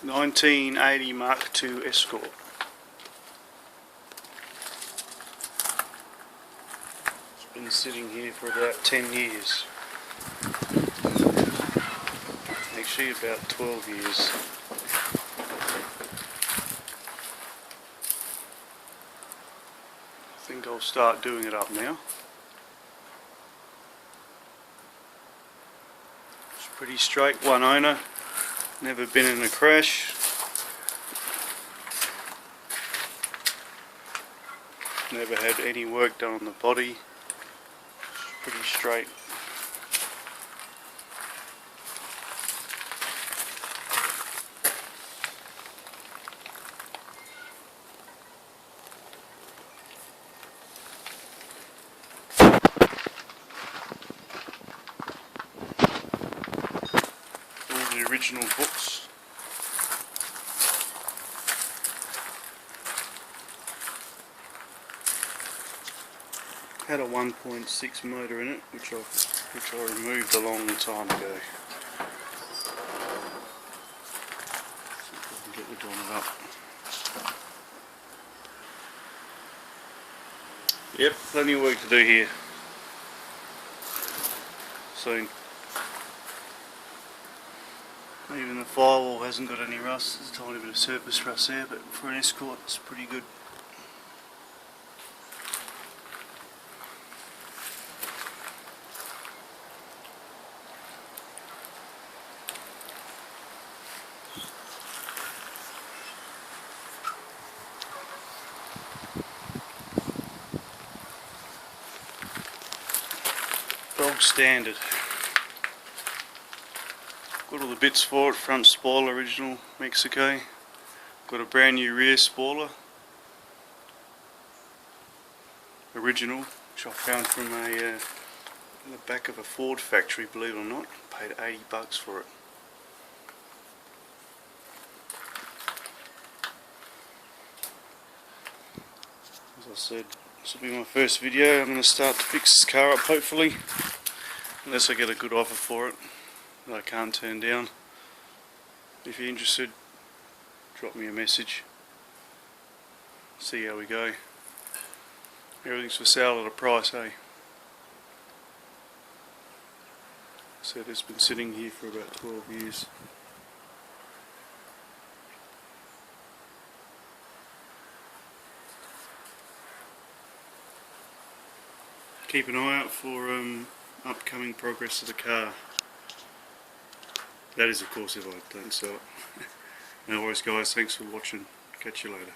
1980 Mark II Escort. It's been sitting here for about 10 years. Actually about 12 years. I think I'll start doing it up now. It's pretty straight, one owner, never been in a crash. Never had any work done on the body. It's pretty straight. All the original books. Had a 1.6 motor in it, which I removed a long time ago. See if I can get the bonnet up. Yep, plenty of work to do here. Soon. Even the firewall hasn't got any rust. There's a tiny bit of surface rust there, but for an Escort it's pretty good. Dog standard. Got all the bits for it, front spoiler original Mexico. Got a brand new rear spoiler. Original, which I found from in the back of a Ford factory, believe it or not. Paid $80 for it. As I said, this will be my first video. I'm going to start to fix this car up hopefully. Unless I get a good offer for it that I can't turn down. If you're interested, drop me a message. See how we go. Everything's for sale at a price, eh? So it's been sitting here for about 12 years. Keep an eye out for upcoming progress of the car. That is, of course, if I don't sell it. No worries guys, thanks for watching. Catch you later.